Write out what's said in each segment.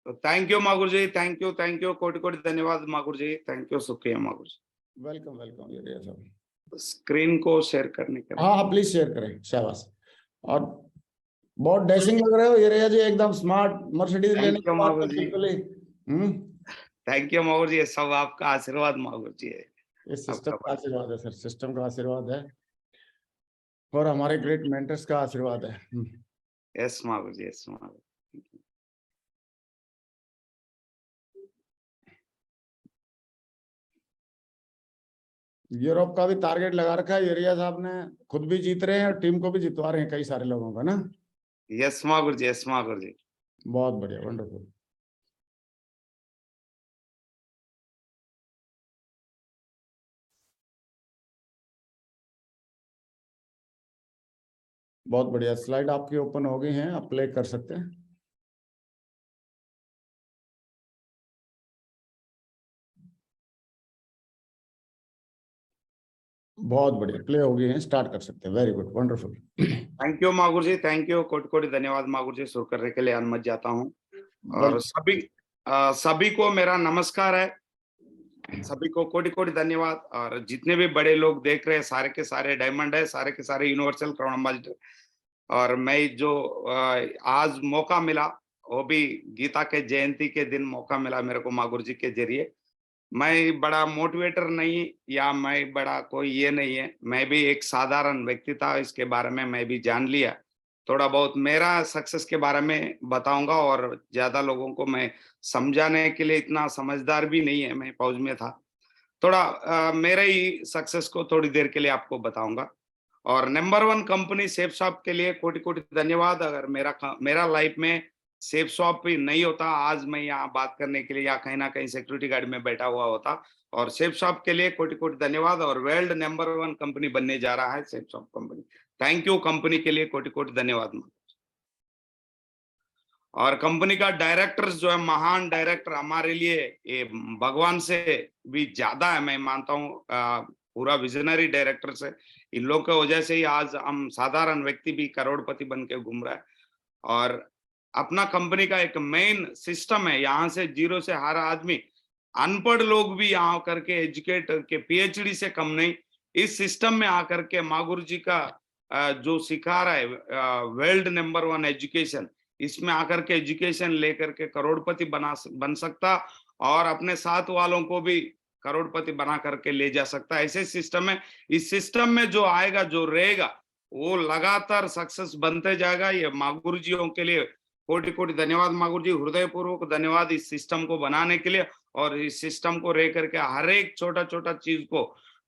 Thank you मागुर जी, thank you, कोटि कोटि धन्यवाद मागुर जी, थैंक यू, शुक्रिया मागुर जी। वेलकम वेलकम ये सब स्क्रीन को शेयर करने के लिए। हाँ प्लीज शेयर करें, शाबाश। और बहुत डैशिंग लग रहे हो ये जी, एकदम स्मार्ट मर्सिडीज लेने थैंक यू के बाद मागुर तो जी, बिल्कुल ही थैंक यू मागुर जी, ये सब आपका आशीर्वाद मागुर जी है। ये सिस्टम आपका का आशीर्वाद है सर, सिस्टम का आशीर्वाद है और हमारे ग्रेट मेंटर्स का आशीर्वाद है। यस मागुर जी, यस मागुर। यूरोप का भी टारगेट लगा रखा है एरिया साहब ने, खुद भी जीत रहे हैं और टीम को भी जितवा रहे हैं कई सारे लोगों का ना। यस मागुर जी, यस मागुर जी। बहुत बढ़िया, वंडरफुल। बहुत बढ़िया, स्लाइड आपकी ओपन हो गई हैं, आप प्ले कर सकते हैं। बहुत बढ़िया, प्ले हो गई हैं, स्टार्ट कर सकते हैं। Very good, wonderful. Thank you मागुर जी, थैंक यू, कोटि कोटि धन्यवाद मागुर जी, शुरू करने के लिए अनुमति जाता हूँ। और सभी को मेरा नमस्कार है, सभी को कोटि कोटि धन्यवाद। और जितने भी बड़े लोग देख रहे हैं, सारे के सारे डायमंड है, सारे के सारे यूनिवर्सल क्राउन एम्बेसडर। और मैं जो आज मौका मिला, वो भी गीता के जयंती के दिन मौका मिला मेरे को मागुर जी के जरिए। मैं बड़ा मोटिवेटर नहीं, या मैं बड़ा कोई ये नहीं है, मैं भी एक साधारण व्यक्ति था, इसके बारे में मैं भी जान लिया। थोड़ा बहुत मेरा सक्सेस के बारे में बताऊंगा, और ज्यादा लोगों को मैं समझाने के लिए इतना समझदार भी नहीं है, मैं फौज में था। थोड़ा मेरे ही सक्सेस को थोड़ी देर के लिए आपको बताऊंगा। और number one company safe shop के लिए कोटि कोटि धन्यवाद। अगर मेरा लाइफ में सेफ शॉप भी नहीं होता, आज मैं यहाँ बात करने के लिए या कहीं ना कहीं सिक्योरिटी गार्ड में बैठा हुआ होता। और सेफ शॉप के लिए कोटि कोटि धन्यवाद। और वर्ल्ड नंबर वन कंपनी बनने जा रहा है safe shop company. Thank you company के लिए कोटि कोटि धन्यवाद। और कंपनी का डायरेक्टर्स जो है, महान डायरेक्टर हमारे लिए ये भगवान से भी ज्यादा है, मैं मानता हूँ। पूरा विजनरी डायरेक्टर्स है, इन लोगों की वजह से ही आज हम साधारण व्यक्ति भी करोड़पति बन के घूम रहा है। और अपना कंपनी का एक मेन सिस्टम है, यहाँ से जीरो से हर आदमी, अनपढ़ लोग भी यहाँ करके एजुकेट के पीएचडी से कम नहीं, इस सिस्टम में आकर के मागुर जी का जो सिखा रहा है वर्ल्ड नंबर वन एजुकेशन, इसमें आकर के एजुकेशन लेकर के करोड़पति बन सकता, और अपने साथ वालों को भी करोड़पति बना करके ले जा सकता है। ऐसे सिस्टम है, इस सिस्टम में जो आएगा जो रहेगा वो लगातार सक्सेस बनते जाएगा। ये मागुर जियों के लिए कोटि कोटि धन्यवाद मागुर जी, हृदयपूर्वक धन्यवाद इस सिस्टम को बनाने के लिए। और इस सिस्टम को रह करके हर एक छोटा छोटा चीज को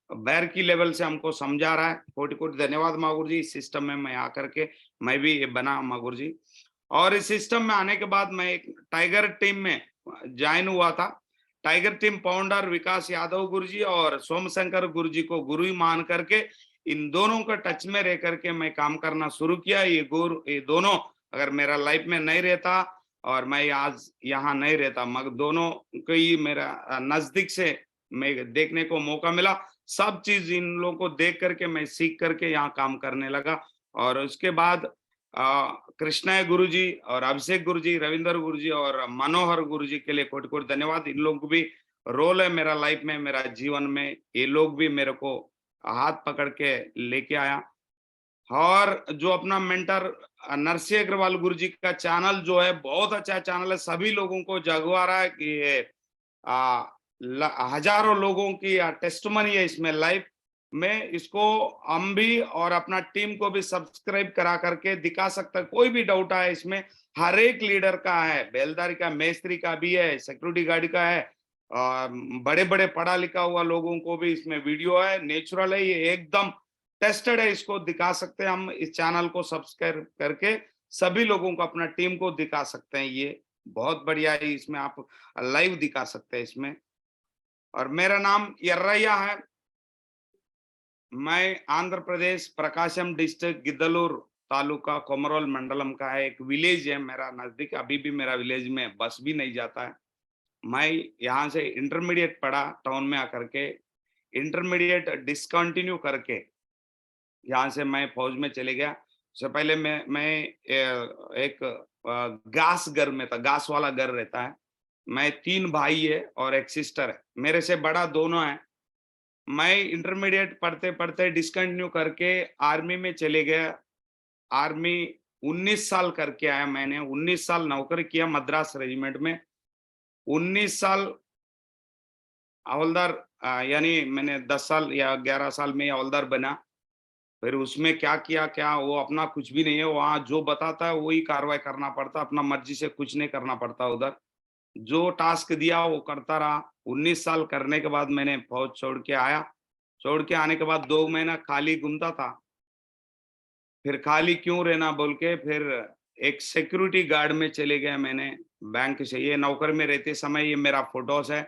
बैर की लेवल से हमको समझा रहा है। कोटि कोटि धन्यवाद मागुर जी, इस सिस्टम में मैं आकर के मैं भी ये बना मागुर जी। और इस सिस्टम में आने के बाद मैं एक टाइगर टीम में ज्वाइन हुआ था। टाइगर टीम फाउंडर विकास यादव गुरुजी और सोमशंकर गुरुजी को गुरु ही मान करके इन दोनों का टच में रह करके मैं काम करना शुरू किया। ये दोनों अगर मेरा लाइफ में नहीं रहता और मैं आज यहाँ नहीं रहता, मगर दोनों को ही मेरा नजदीक से मैं देखने को मौका मिला। सब चीज इन लोगों को देख करके मैं सीख करके यहाँ काम करने लगा। और उसके बाद कृष्णा गुरुजी और अभिषेक गुरुजी, रविंदर गुरुजी और मनोहर गुरुजी के लिए कोटि कोटि धन्यवाद। इन लोग भी रोल है मेरा लाइफ में, मेरा जीवन में, ये लोग भी मेरे को हाथ पकड़ के लेके आया। और जो अपना मेंटर नरसिंह अग्रवाल गुरुजी का चैनल जो है, बहुत अच्छा चैनल है, सभी लोगों को जगवा रहा है कि ये हजारों लोगों की टेस्टमनी है इसमें लाइव में। इसको हम भी और अपना टीम को भी सब्सक्राइब करा करके दिखा सकता है। कोई भी डाउट आए इसमें, हर एक लीडर का है, बेलदारी का, मेस्त्री का भी है, सिक्योरिटी गार्ड का है, और बड़े बड़े पढ़ा लिखा हुआ लोगों को भी इसमें वीडियो है, नेचुरल है, ये एकदम टेस्टेड है, इसको दिखा सकते हैं हम। इस चैनल को सब्सक्राइब करके सभी लोगों को, अपना टीम को दिखा सकते हैं। ये बहुत बढ़िया है, इसमें आप लाइव दिखा सकते हैं इसमें। और मेरा नाम यर्रయ్య है, मैं आंध्र प्रदेश प्रकाशम डिस्ट्रिक्ट गिद्दलूर तालुका कोमरोल मंडलम का है, एक विलेज है मेरा नजदीक। अभी भी मेरा विलेज में बस भी नहीं जाता है। मैं यहाँ से इंटरमीडिएट पढ़ा टाउन में आकर के, इंटरमीडिएट डिसकंटिन्यू करके यहाँ से मैं फौज में चले गया। उससे पहले मैं एक गैस घर में था, गैस वाला घर रहता है। मैं 3 भाई है और एक सिस्टर है, मेरे से बड़ा दोनों है। मैं इंटरमीडिएट पढ़ते-पढ़ते डिस्कंटिन्यू करके आर्मी में चले गया। आर्मी 19 साल करके आया मैंने, 19 साल नौकरी किया मद्रास रेजिमेंट में। 19 साल हवलदार यानी मैंने 10 साल या 11 साल में हवलदार बना। फिर उसमें क्या किया क्या, वो अपना कुछ भी नहीं है, वहाँ जो बताता है वही कार्रवाई करना पड़ता, अपना मर्जी से कुछ नहीं करना पड़ता उधर। जो टास्क दिया वो करता रहा। 19 साल करने के बाद मैंने फौज छोड़ के आया। छोड़ के आने के बाद 2 महीना खाली घूमता था। फिर खाली क्यों रहना बोल के फिर एक सिक्योरिटी गार्ड में चले गया मैंने, बैंक से। ये नौकरी में रहते समय ये मेरा फोटोस है।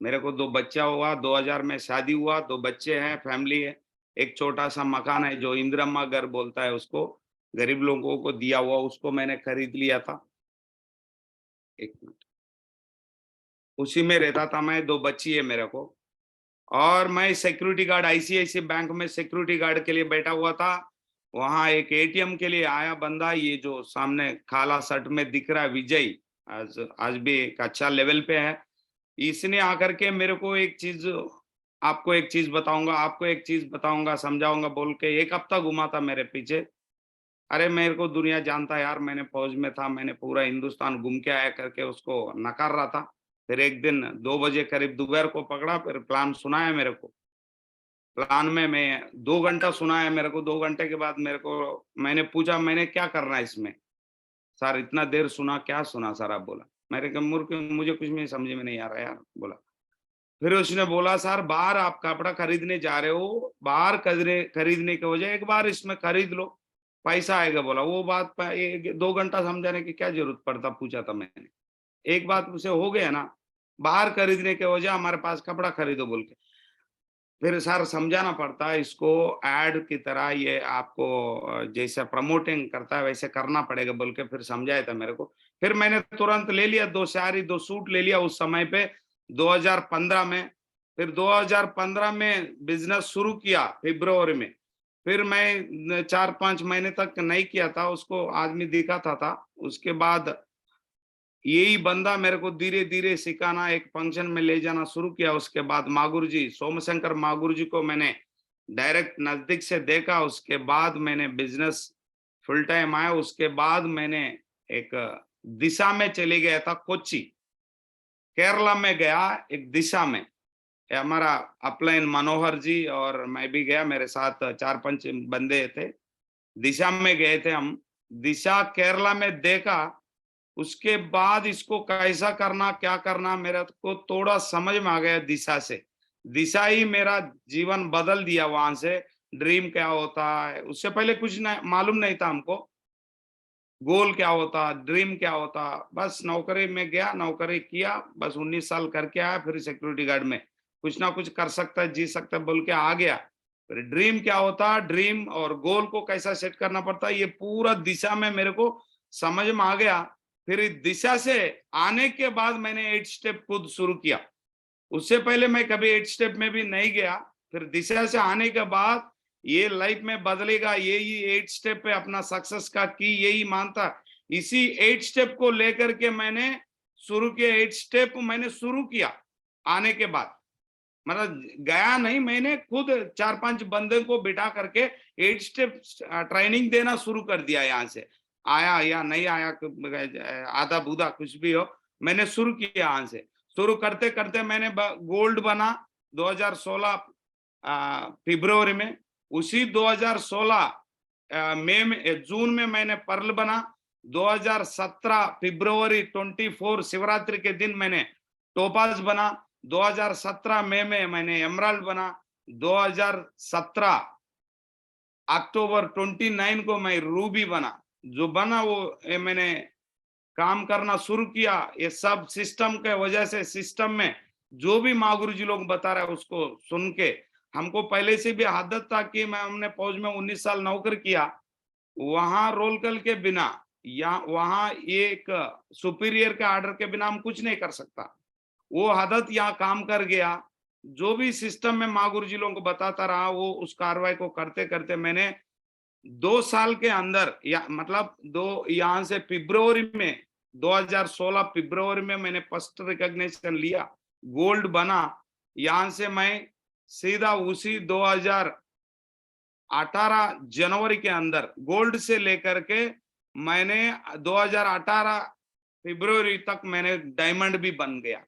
मेरे को 2 बच्चा हुआ, 2000 में शादी हुआ, 2 बच्चे हैं, फैमिली है। एक छोटा-सा मकान है जो इंदिरम्मा घर बोलता है उसको, गरीब लोगों को दिया हुआ, उसको मैंने खरीद लिया था। 1 मिनट। उसी में रहता था मैं, 2 बच्ची है मेरे को। और मैं सिक्योरिटी गार्ड आईसीआईसीआई बैंक में सिक्योरिटी गार्ड के लिए बैठा हुआ था। वहाँ एक एटीएम के लिए आया बंदा, ये जो सामने काला शर्ट में दिख रहा है विजय, आज आज भी एक अच्छा लेवल पे है। इसने आकर के मेरे को एक चीज़, आपको एक चीज़ बताऊँगा, आपको एक चीज़ बताऊँगा, समझाऊँगा बोल के 1 हफ्ता घुमा था मेरे पीछे। अरे मेरे को दुनिया जानता है यार, मैंने फौज में था, मैंने पूरा हिंदुस्तान घूम के आया करके उसको नकार रहा था। फिर एक दिन 2 बजे करीब दोपहर को पकड़ा, फिर प्लान सुनाया मेरे को। प्लान में मैं 2 घंटा सुनाया मेरे को, 2 घंटे के बाद मेरे को मैंने पूछा मैंने क्या करना है इसमें? सर इतना देर सुना, क्या सुना सर आप बोला। मैंने कहा मूर्ख मुझे कुछ भी समझ में नहीं आ रहा यार बोला। फिर उसने बोला सर बाहर आप कपड़ा खरीदने जा रहे हो, बाहर खरीदने के वजह एक बार इसमें खरीद लो, पैसा आएगा बोला। वो बात 2 घंटा समझाने की क्या जरूरत पड़ता, पूछा था मैंने। एक बात उसे हो गया ना, बाहर खरीदने के वजह हमारे पास कपड़ा खरीदो बोल के। फिर सर समझाना पड़ता है इसको, ऐड की तरह ये आपको जैसे प्रमोटिंग करता है वैसे करना पड़ेगा बोल के फिर समझाया था मेरे को। फिर मैंने तुरंत ले लिया 2 साड़ी 2 सूट ले लिया उस समय पे 2015 में। फिर 2015 में बिज़नेस शुरू किया फ़रवरी में। फिर मैं 4-5 महीने तक नहीं किया था, उसको आदमी दिखाता था। उसके बाद यही बंदा मेरे को धीरे-धीरे सिखाना, एक फंक्शन में ले जाना शुरू किया। उसके बाद मागुर जी, सोमशंकर मागुर जी को मैंने डायरेक्ट नज़दीक से देखा। उसके बाद मैंने बिज़नेस फुल टाइम आया। उसके बाद मैंने एक दिशा में चले गया था, कोच्चि, केरला में गया एक दिशा में। ये हमारा अपलाइन मनोहर जी और मैं भी गया, मेरे साथ 4-5 बंदे थे। दिशा में गए थे हम। दिशा केरला में देखा, उसके बाद इसको कैसा करना, क्या करना मेरे को थोड़ा समझ में आ गया दिशा से। दिशा ही मेरा जीवन बदल दिया वहाँ से। ड्रीम क्या होता है, उससे पहले कुछ न मालूम नहीं था हमको। गोल क्या होता, ड्रीम क्या होता, बस नौकरी में गया, नौकरी किया, बस 19 साल करके आया, फिर सिक्योरिटी गार्ड में। कुछ ना कुछ कर सकता है, जी सकता है बोल के आ गया। फिर ड्रीम क्या होता, ड्रीम और गोल को कैसा सेट करना पड़ता है, ये पूरा दिशा में मेरे को समझ में आ गया। फिर इस दिशा से आने के बाद मैंने 8 स्टेप खुद शुरू किया। उससे पहले मैं कभी 8 स्टेप में भी नहीं गया। फिर दिशा से आने के बाद ये लाइफ में बदलेगा, यही 8 स्टेप पे अपना सक्सेस का की यही मानता। इसी 8 स्टेप को लेकर के मैंने शुरू किया। 8 स्टेप मैंने शुरू किया आने के बाद, मतलब गया नहीं, मैंने खुद 4-5 बंदे को बिठा करके 8 स्टेप ट्रेनिंग देना शुरू कर दिया। यहाँ से आया या नहीं आया, आधा बूधा कुछ भी हो, मैंने शुरू किया यहाँ से। शुरू करते करते मैंने गोल्ड बना 2016 फरवरी में। उसी 2016 मई में, जून में मैंने पर्ल बना। 2017 फरवरी 24 शिवरात्रि के दिन मैंने टोपाज बना। 2017 मई में मैंने एमराल्ड बना। 2017 अक्टूबर 29 को मैं रूबी बना। जो बना वो मैंने काम करना शुरू किया। ये सब सिस्टम के वजह से, सिस्टम में जो भी माँ गुरु जी लोग बता रहे हैं उसको सुन के हमको पहले से भी आदत था कि मैं हमने फौज में 19 साल नौकरी किया। वहां रोल कॉल के बिना या वहां एक सुपीरियर के ऑर्डर के बिना हम कुछ नहीं कर सकता। वो आदत यहाँ काम कर गया। जो भी सिस्टम में माँ गुरु जी लोगों को बताता रहा, वो उस कार्रवाई को करते करते मैंने 2 साल के अंदर, या मतलब दो यहाँ से फरवरी में 2016 फरवरी में मैंने फर्स्ट रिकॉग्निशन लिया, गोल्ड बना। यहाँ से मैं सीधा उसी 2018 जनवरी के अंदर गोल्ड से लेकर के मैंने 2018 फरवरी तक मैंने डायमंड भी बन गया।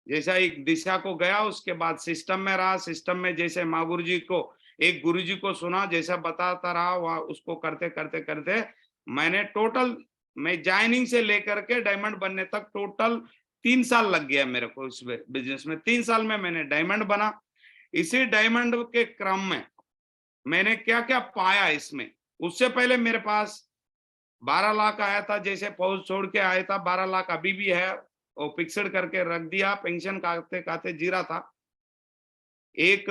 जैसा एक दिशा को गया, उसके बाद सिस्टम में रहा, सिस्टम में जैसे माँ गुरुजी को, एक गुरुजी को सुना, जैसा बताता रहा वह उसको करते करते करते मैंने टोटल, मैं ज्वाइनिंग से लेकर के डायमंड बनने तक टोटल 3 साल लग गया मेरे को इस बिजनेस में। 3 साल में मैंने डायमंड बना। इसी डायमंड के क्रम में मैंने क्या क्या पाया इसमें, उससे पहले मेरे पास 12 लाख आया था, जैसे फौज छोड़ के आया था 12 लाख अभी भी है, वो फिक्सड करके रख दिया, पेंशन खाते खाते जी रहा था। एक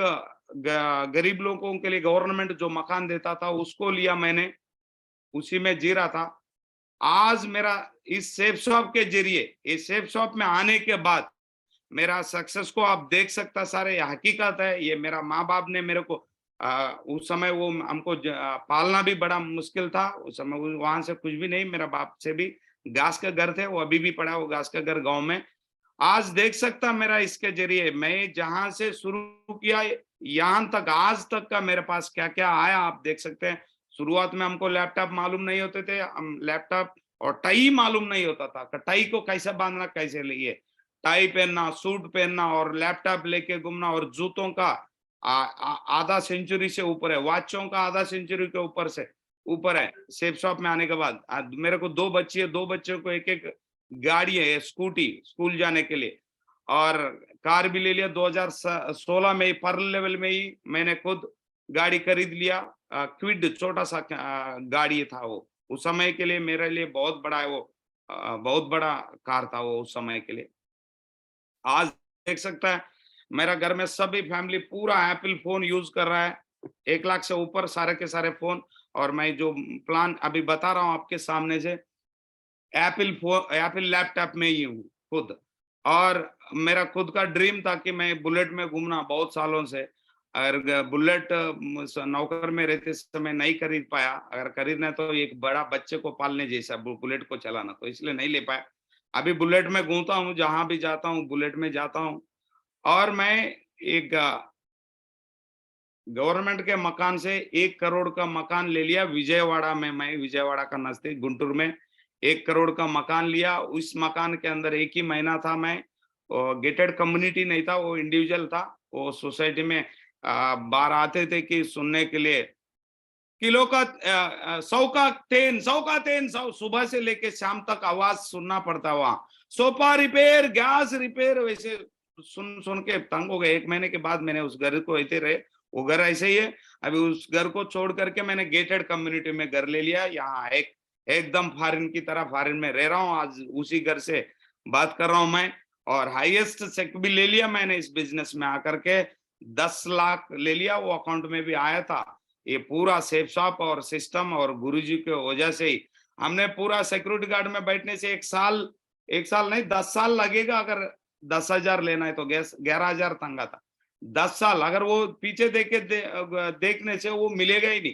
गरीब लोगों के लिए गवर्नमेंट जो मकान देता था उसको लिया मैंने, उसी में जी रहा था। आज मेरा इस सेफ शॉप के जरिए, इस सेफ शॉप में आने के बाद मेरा सक्सेस को आप देख सकता सारे, ये हकीकत है। ये मेरा माँ बाप ने मेरे को उस समय वो हमको पालना भी बड़ा मुश्किल था उस समय, वहां से कुछ भी नहीं, मेरा बाप से भी घास का घर थे, वो अभी भी पड़ा वो घास का घर गांव में। आज देख सकता मेरा इसके जरिए मैं जहां से शुरू किया यहाँ तक आज तक का मेरे पास क्या क्या आया आप देख सकते हैं। शुरुआत में हमको लैपटॉप मालूम नहीं होते थे, हम लैपटॉप और टाई मालूम नहीं होता था, टाई को कैसे बांधना, कैसे लिए टाई पहनना, सूट पहनना और लैपटॉप लेके घूमना, और जूतों का आधा सेंचुरी से ऊपर है, वॉचों का आधा सेंचुरी के ऊपर से ऊपर है। सेफ शॉप में आने के बाद मेरे को 2 बच्ची है, 2 बच्चों को एक एक गाड़ी है, स्कूटी स्कूल जाने के लिए, और कार भी ले लिया 2016 में ही, पर लेवल में ही मैंने खुद गाड़ी खरीद लिया। क्विड छोटा सा गाड़ी था वो, उस समय के लिए मेरे लिए बहुत बड़ा है वो, बहुत बड़ा कार था वो उस समय के लिए। आज देख सकता है मेरा घर में सभी फैमिली पूरा एप्पल फोन यूज कर रहा है, 1 लाख से ऊपर सारे के सारे फोन। और मैं जो प्लान अभी बता रहा हूँ आपके सामने से, एप्पल लैपटॉप में ही हूँ खुद। और मेरा खुद का ड्रीम था कि मैं बुलेट में घूमना बहुत सालों से, अगर बुलेट नौकर में रहते समय नहीं खरीद पाया, अगर खरीदना है तो एक बड़ा बच्चे को पालने जैसा बुलेट को चलाना, तो इसलिए नहीं ले पाया। अभी बुलेट में घूमता हूँ, जहां भी जाता हूँ बुलेट में जाता हूँ। और मैं एक गवर्नमेंट के मकान से 1 करोड़ का मकान ले लिया विजयवाड़ा में, मैं विजयवाड़ा का नजदीक गुंटूर में 1 करोड़ का मकान लिया। उस मकान के अंदर एक ही महीना था मैं, गेटेड कम्युनिटी नहीं था, वो इंडिविजुअल था। वो सोसाइटी में बाहर आते थे कि सुनने के लिए, किलो का 100 सुबह से लेके शाम तक आवाज सुनना पड़ता वहां, सोफा रिपेयर, गैस रिपेयर, वैसे सुन सुन के तंग हो गए। 1 महीने के बाद मैंने उस घर को ऐसे रहे, वो घर ऐसे ही है। अभी उस घर को छोड़ करके मैंने गेटेड कम्युनिटी में घर ले लिया, यहाँ एकदम फॉरेन की तरह फॉरेन में रह रहा हूँ। आज उसी घर से बात कर रहा हूँ मैं। और हाईएस्ट चेक भी ले लिया मैंने इस बिजनेस में आकर के, 10 लाख ले लिया, वो अकाउंट में भी आया था। ये पूरा सेफ शॉप और सिस्टम और गुरुजी के वजह से ही हमने पूरा सिक्योरिटी गार्ड में बैठने से 1 साल नहीं 10 साल लगेगा। अगर 10,000 लेना है तो 11,000 तंगा था। 10 साल अगर वो पीछे देखने से वो मिलेगा ही नहीं,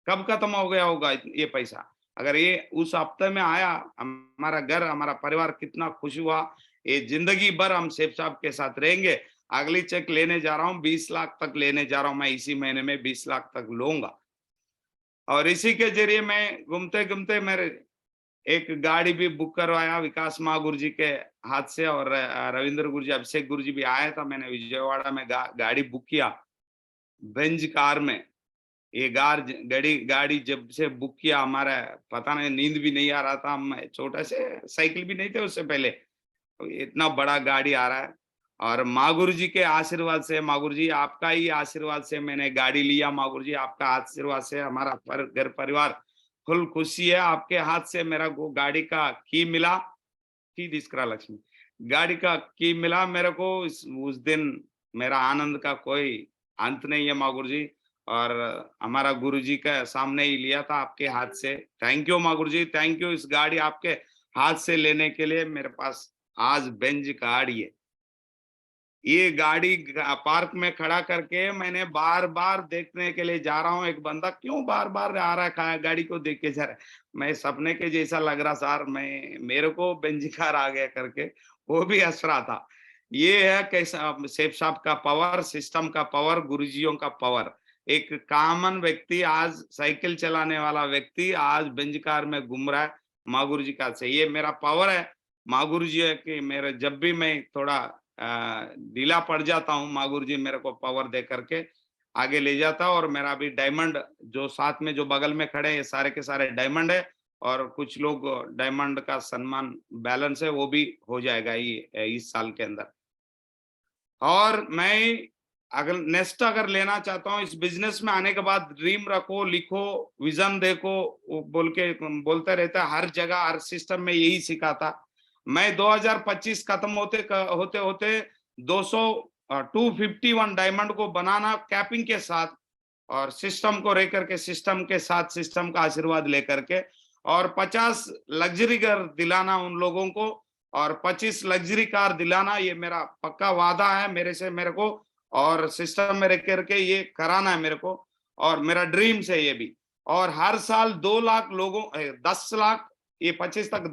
कब खत्म हो गया होगा ये पैसा। अगर ये उस हफ्ते में आया, हमारा घर हमारा परिवार कितना खुश हुआ। ये जिंदगी भर हम सेफ शॉप के साथ रहेंगे। अगली चेक लेने जा रहा हूँ, 20 लाख तक लेने जा रहा हूँ मैं, इसी महीने में 20 लाख तक लूंगा। और इसी के जरिए मैं घूमते घूमते मेरे एक गाड़ी भी बुक करवाया विकास माँ गुरुजी के हाथ से, और रविंद्र गुरुजी, अभिषेक गुरुजी भी आया था। मैंने विजयवाड़ा में गाड़ी बुक किया बेंज कार में। ये गाड़ी जब से बुक किया, हमारा पता नहीं, नींद भी नहीं आ रहा था, हम छोटा से साइकिल भी नहीं थे उससे पहले, तो इतना बड़ा गाड़ी आ रहा है। और माँ गुरुजी के आशीर्वाद से, माँ गुरुजी आपका ही आशीर्वाद से मैंने गाड़ी लिया। माँ गुरुजी आपका आशीर्वाद से हमारा घर परिवार फुल खुशी है। आपके हाथ से मेरा को गाड़ी का की मिला, की दिस्करा लक्ष्मी, गाड़ी का की मिला मेरे को। उस दिन मेरा आनंद का कोई अंत नहीं है माँ गुरुजी। और हमारा गुरुजी का सामने ही लिया था आपके हाथ से। थैंक यू माँ गुरुजी, थैंक यू। इस गाड़ी आपके हाथ से लेने के लिए मेरे पास आज बेंज गाड़ी है। ये गाड़ी पार्क में खड़ा करके मैंने बार बार देखने के लिए जा रहा हूँ, एक बंदा क्यों बार बार आ रहा है गाड़ी को देख के जा रहा है। मैं सपने के जैसा लग रहा सर, मैं मेरे को बेंजी कार आ गया करके वो भी हंस रहा था। ये है कैसा शेख साहब का पावर, सिस्टम का पावर, गुरुजियों का पावर। एक कॉमन व्यक्ति, आज साइकिल चलाने वाला व्यक्ति आज बेंज कार में घूम रहा है माँ गुरु जी का से। ये मेरा पावर है माँ गुरु जी है कि मेरे जब भी मैं थोड़ा ढीला पड़ जाता हूँ, माँ गुरु जी मेरे को पावर दे करके आगे ले जाता। और मेरा भी डायमंड जो साथ में जो बगल में खड़े हैं ये सारे के सारे डायमंड है, और कुछ लोग डायमंड का सम्मान बैलेंस है वो भी हो जाएगा ये इस साल के अंदर। और मैं अगर नेक्स्ट अगर लेना चाहता हूँ, इस बिजनेस में आने के बाद ड्रीम रखो, लिखो, विजन देखो, वो बोल के बोलते रहता है हर जगह, हर सिस्टम में यही सिखाता। मैं 2025 खत्म होते होते 251 डायमंड को बनाना कैपिंग के साथ, और सिस्टम को रह करके, सिस्टम के साथ सिस्टम का आशीर्वाद लेकर के, और 50 लग्जरी घर दिलाना उन लोगों को, और 25 लग्जरी कार दिलाना, ये मेरा पक्का वादा है मेरे से मेरे को। और सिस्टम में रह करके ये कराना है मेरे को, और मेरा ड्रीम्स है ये भी। और हर साल 2 लाख लोगों 10 लाख, ये 25 तक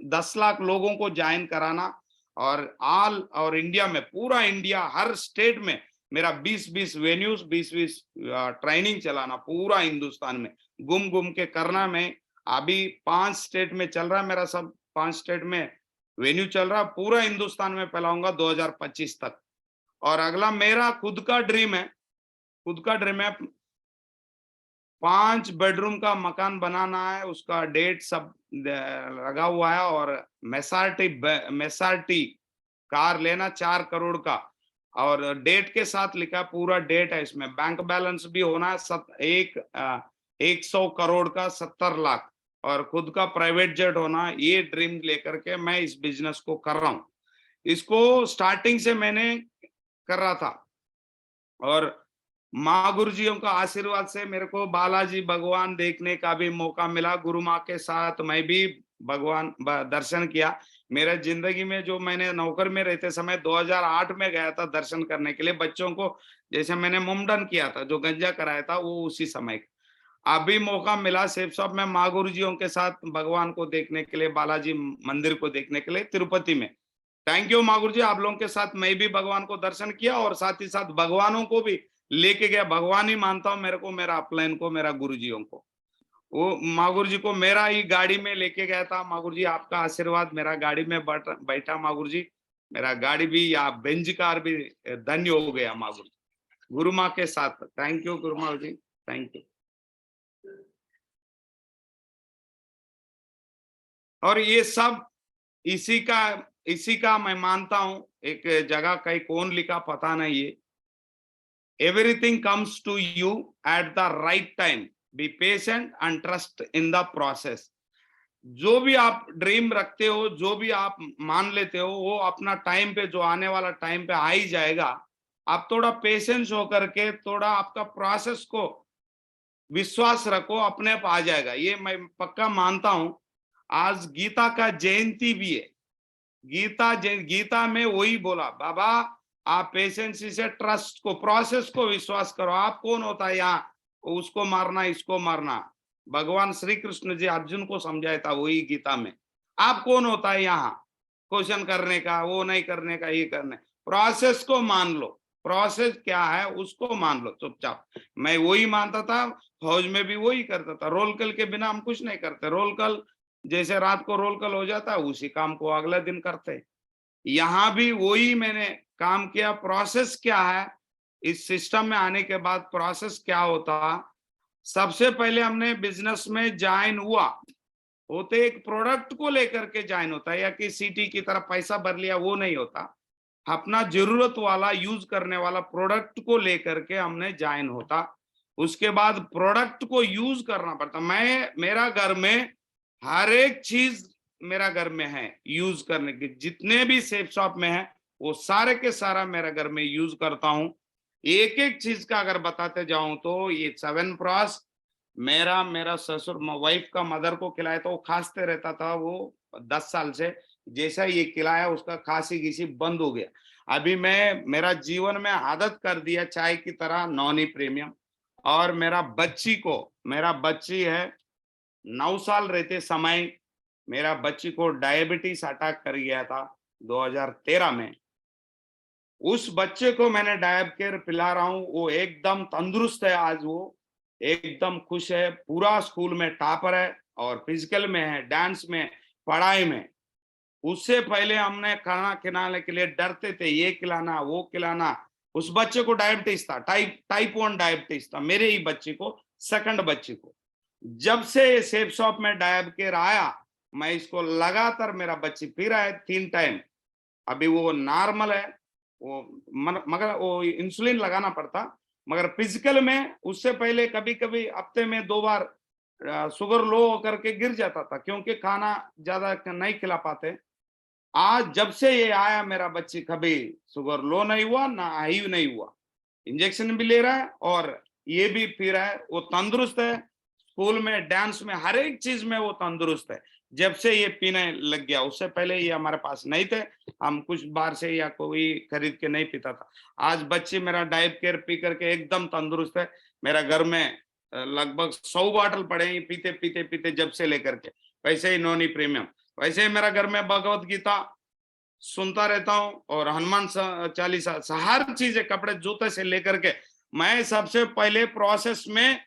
10 लाख लोगों को ज्वाइन कराना, और ऑल और इंडिया में, पूरा इंडिया हर स्टेट में मेरा 20-20 वेन्यूज, 20-20 ट्रेनिंग चलाना पूरा हिंदुस्तान में घूम घूम के करना। मैं अभी 5 स्टेट में चल रहा है मेरा, सब 5 स्टेट में वेन्यू चल रहा, पूरा हिंदुस्तान में फैलाऊंगा 2025 तक। और अगला मेरा खुद का ड्रीम है, खुद का ड्रीम है 5 बेडरूम का मकान बनाना है, उसका डेट सब लगा हुआ है। और मेसार्टी कार लेना 4 करोड़ का, और डेट के साथ लिखा, पूरा डेट है इसमें। बैंक बैलेंस भी होना है 100 करोड़ का 70 लाख, और खुद का प्राइवेट जेट होना। ये ड्रीम लेकर के मैं इस बिजनेस को कर रहा हूँ। इसको स्टार्टिंग से मैंने कर रहा था, और माँ गुरु जियों का आशीर्वाद से मेरे को बालाजी भगवान देखने का भी मौका मिला। गुरु माँ के साथ मैं भी भगवान दर्शन किया। मेरे जिंदगी में जो मैंने नौकर में रहते समय 2008 में गया था दर्शन करने के लिए बच्चों को, जैसे मैंने मुंडन किया था, जो गंजा कराया था वो उसी समय। अभी मौका मिला सेफ साहब में माँ गुरु जियों के साथ भगवान को देखने के लिए, बालाजी मंदिर को देखने के लिए तिरुपति में। थैंक यू माँ गुरु जी, आप लोगों के साथ मैं भी भगवान को दर्शन किया, और साथ ही साथ भगवानों को भी लेके गया। भगवान ही मानता हूँ मेरे को, मेरा अपलाइन को, मेरा गुरुजियों को। वो माँ गुरु जी को मेरा ही गाड़ी में लेके गया था। माँ गुरु जी आपका आशीर्वाद, मेरा गाड़ी में बैठा माँ गुरु जी, मेरा गाड़ी भी या बेंज कार भी धन्य हो गया माँ गुरु जी, गुरु माँ के साथ। थैंक यू गुरु माँ जी, थैंक यू। और ये सब इसी का मैं मानता हूँ। एक जगह कहीं कौन लिखा पता नहीं है, everything comes to you at the right time, be patient and trust in the process। जो भी आप ड्रीम रखते हो, जो भी आप मान लेते हो, वो अपना टाइम पे, जो आने वाला टाइम पे आ ही जाएगा। आप थोड़ा पेशेंस होकर के, थोड़ा आपका प्रोसेस को विश्वास रखो, अपने आप आ जाएगा, ये मैं पक्का मानता हूं। आज गीता का जयंती भी है। गीता में वही बोला, बाबा आप पेशेंसी से, ट्रस्ट को, प्रोसेस को विश्वास करो। आप कौन होता है यहाँ उसको मारना, इसको मारना? भगवान श्री कृष्ण जी अर्जुन को समझाया था वही गीता में। आप कौन होता है यहाँ क्वेश्चन करने का, वो नहीं करने का, ये करने? प्रोसेस को मान लो, प्रोसेस क्या है उसको मान लो चुपचाप। मैं वही मानता था, फौज में भी वही करता था। रोल कल के बिना हम कुछ नहीं करते। रोल कल जैसे रात को रोल कल हो जाता है, उसी काम को अगले दिन करते। यहाँ भी वही मैंने काम किया। प्रोसेस क्या है, इस सिस्टम में आने के बाद प्रोसेस क्या होता? सबसे पहले हमने बिजनेस में ज्वाइन हुआ होते, एक प्रोडक्ट को लेकर के ज्वाइन होता है, या कि सीटी की तरफ पैसा भर लिया, वो नहीं होता। अपना जरूरत वाला, यूज करने वाला प्रोडक्ट को लेकर के हमने ज्वाइन होता। उसके बाद प्रोडक्ट को यूज करना पड़ता। मेरा घर में हर एक चीज मेरा घर में है यूज करने की, जितने भी सेफ शॉप में है वो सारे के सारा मेरा घर में यूज करता हूँ। एक एक चीज का अगर बताते जाऊं तो ये 7 प्रॉस मेरा ससुर वाइफ का मदर को खिलाया, तो वो खांसते रहता था वो 10 साल से। जैसा ये खिलाया उसका खांसी घीसी बंद हो गया। अभी मैं मेरा जीवन में आदत कर दिया चाय की तरह नॉनी प्रीमियम। और मेरा बच्ची है 9 साल रहते समय मेरा बच्ची को डायबिटीज अटैक कर गया था 2013 में। उस बच्चे को मैंने डायब केयर पिला रहा हूँ, वो एकदम तंदुरुस्त है आज, वो एकदम खुश है, पूरा स्कूल में टॉपर है और फिजिकल में है, डांस में, पढ़ाई में। उससे पहले हमने खाना खिलाने के लिए डरते थे, ये खिलाना वो खिलाना। उस बच्चे को डायबिटीज था, टाइप 1 डायबिटीज था, मेरे ही बच्चे को, सेकंड बच्चे को। जब से ये सेफ शॉप में डायब केयर आया, मैं इसको लगातार, मेरा बच्ची पी रहा है 3 टाइम। अभी वो नॉर्मल है, वो मगर वो इंसुलिन लगाना पड़ता, मगर फिजिकल में उससे पहले कभी कभी हफ्ते में 2 बार शुगर लो होकर के गिर जाता था, क्योंकि खाना ज्यादा नहीं खिला पाते। आज जब से ये आया मेरा बच्ची, कभी शुगर लो नहीं हुआ ना हाई नहीं हुआ। इंजेक्शन भी ले रहा है और ये भी पी रहा है, वो तंदुरुस्त है। स्कूल में, डांस में, हर एक चीज में वो तंदुरुस्त है, जब से ये पीने लग गया। उससे पहले ये हमारे पास नहीं थे, हम कुछ बार से या कोई खरीद के नहीं पीता था। आज बच्ची मेरा डाइप केयर पी करके एकदम तंदुरुस्त है। मेरा घर में लगभग 100 बॉटल पड़े हैं पीते पीते पीते, जब से लेकर के। वैसे ही नोनी प्रीमियम, वैसे ही मेरा घर में भगवत गीता सुनता रहता हूँ, और हनुमान चालीसा, हर चीज है, कपड़े जूते से लेकर के। मैं सबसे पहले प्रोसेस में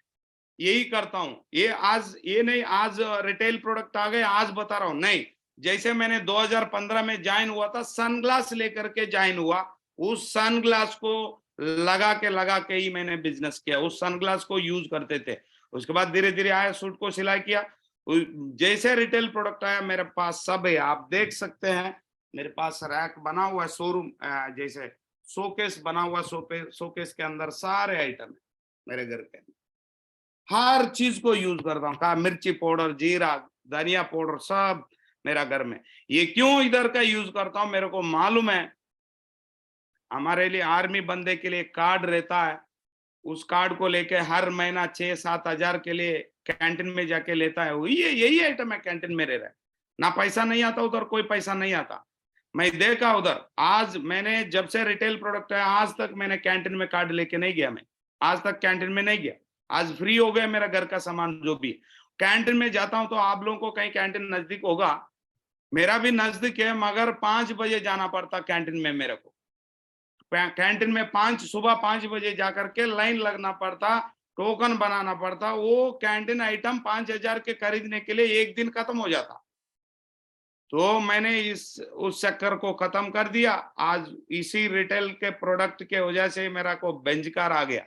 यही करता हूँ। ये नहीं आज रिटेल प्रोडक्ट आ गए आज बता रहा हूँ, नहीं। जैसे मैंने 2015 में ज्वाइन हुआ था, सनग्लास लेकर के ज्वाइन हुआ। उस सनग्लास को लगा के ही मैंने बिजनेस किया, उस सनग्लास को यूज करते थे। उसके बाद धीरे धीरे आया, सूट को सिलाई किया। जैसे रिटेल प्रोडक्ट आया मेरे पास सब है, आप देख सकते हैं। मेरे पास रैक बना हुआ है, शोरूम जैसे शोकेस बना हुआ, शोकेस के अंदर सारे आइटम है मेरे घर के। हर चीज को यूज करता हूँ, कहा मिर्ची पाउडर, जीरा, धनिया पाउडर, सब मेरा घर में। ये क्यों इधर का यूज करता हूँ, मेरे को मालूम है। हमारे लिए आर्मी बंदे के लिए कार्ड रहता है, उस कार्ड को लेके हर महीना 6-7 हजार के लिए कैंटीन में जाके लेता है। वही यही आइटम है कैंटीन में रह रहा है। ना पैसा नहीं आता उधर, कोई पैसा नहीं आता। मैं देखा उधर, आज मैंने जब से रिटेल प्रोडक्ट है, आज तक मैंने कैंटीन में कार्ड लेके नहीं गया। मैं आज तक कैंटीन में नहीं गया। आज फ्री हो गया मेरा घर का सामान जो भी। कैंटीन में जाता हूं तो आप लोगों को कहीं कैंटीन नजदीक होगा, मेरा भी नजदीक है, मगर 5 बजे जाना पड़ता कैंटीन में मेरे को। कैंटीन में सुबह 5 बजे जाकर के लाइन लगना पड़ता, टोकन बनाना पड़ता। वो कैंटीन आइटम 5 हजार के खरीदने के लिए एक दिन खत्म हो जाता। तो मैंने उस चक्कर को खत्म कर दिया। आज इसी रिटेल के प्रोडक्ट के वजह से मेरा को बेंचकार आ गया।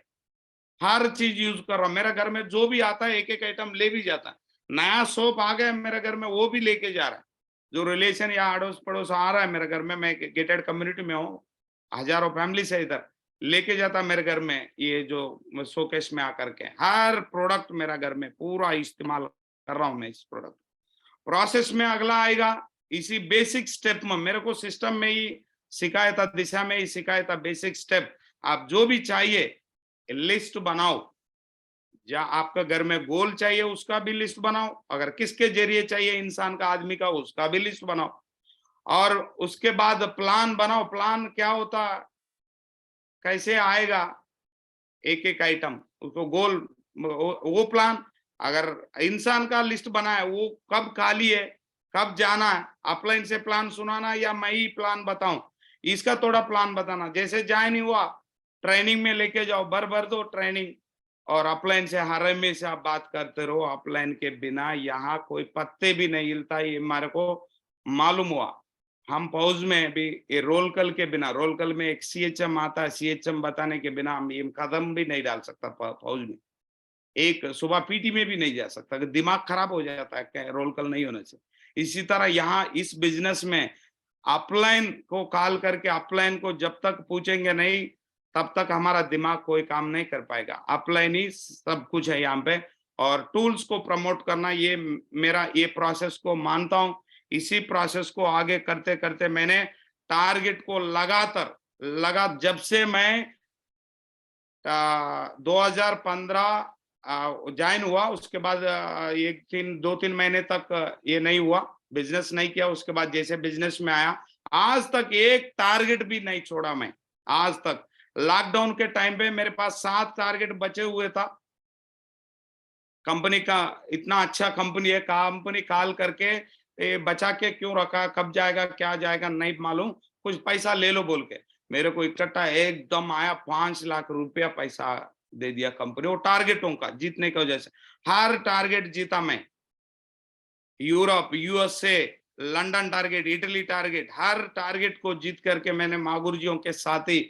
हर चीज यूज कर रहा हूँ, मेरे घर में जो भी आता है एक एक आइटम ले भी जाता है। नया सोप आ गया मेरे घर में, वो भी लेके जा रहा है। जो रिलेशन या अड़ोस पड़ोस आ रहा है मेरे घर में, मैं गेटेड कम्युनिटी में हूँ, हजारों फैमिली से इधर लेके जाता मेरे घर में। ये जो शोकेस में आकर के हर प्रोडक्ट मेरा घर में पूरा इस्तेमाल कर रहा हूँ मैं। इस प्रोडक्ट प्रोसेस में अगला आएगा, इसी बेसिक स्टेप में मेरे को सिस्टम में ही सिखाया था, दिशा में ही सिखाया था बेसिक स्टेप। आप जो भी चाहिए लिस्ट बनाओ, जहाँ आपका घर में गोल चाहिए उसका भी लिस्ट बनाओ, अगर किसके जरिए चाहिए इंसान का, आदमी का, उसका भी लिस्ट बनाओ। और उसके बाद प्लान बनाओ। प्लान क्या होता, कैसे आएगा एक एक आइटम, उसको गोल, वो प्लान। अगर इंसान का लिस्ट बना है, वो कब खाली है, कब जाना है, अपलाइन से प्लान सुनाना या मैं ही प्लान बताऊं, इसका थोड़ा प्लान बताना। जैसे ज्वाइन हुआ, ट्रेनिंग में लेके जाओ, भर दो ट्रेनिंग। और अपलाइन से हर हमेशा आप बात करते रहो। अपलाइन के बिना यहाँ कोई पत्ते भी नहीं हिलता, ये हमारे को मालूम हुआ। हम फौज में भी ये रोल कल के बिना, रोल कल में एक सीएचएम आता है, सीएचएम बताने के बिना हम ये कदम भी नहीं डाल सकता फौज में। एक सुबह पीटी में भी नहीं जा सकता, दिमाग खराब हो जाता है रोल कल नहीं होने से। इसी तरह यहाँ इस बिजनेस में अपलाइन को कॉल करके, अपलाइन को जब तक पूछेंगे नहीं तब तक हमारा दिमाग कोई काम नहीं कर पाएगा। अपलाइन ही सब कुछ है यहाँ पे। और टूल्स को प्रमोट करना, ये मेरा ये प्रोसेस को मानता हूँ। इसी प्रोसेस को आगे करते करते मैंने टारगेट को लगातार जब से मैं 2015 ज्वाइन हुआ, उसके बाद 2-3 महीने तक ये नहीं हुआ। बिजनेस नहीं किया, उसके बाद जैसे बिजनेस में आया, आज तक एक टारगेट भी नहीं छोड़ा मैं, आज तक। लॉकडाउन के टाइम पे मेरे पास 7 टारगेट बचे हुए था। कंपनी का इतना अच्छा कंपनी है, कंपनी कॉल करके बचा के क्यों रखा, कब जाएगा क्या जाएगा नहीं मालूम, कुछ पैसा ले लो बोल के मेरे को इकट्ठा एकदम आया 5 लाख रुपया पैसा दे दिया कंपनी, वो टारगेटों का जीतने की वजह से। हर टारगेट जीता मैं, Europe, USA, London target, Italy target, हर टारगेट को जीत करके मैंने मागुर जियों के साथ ही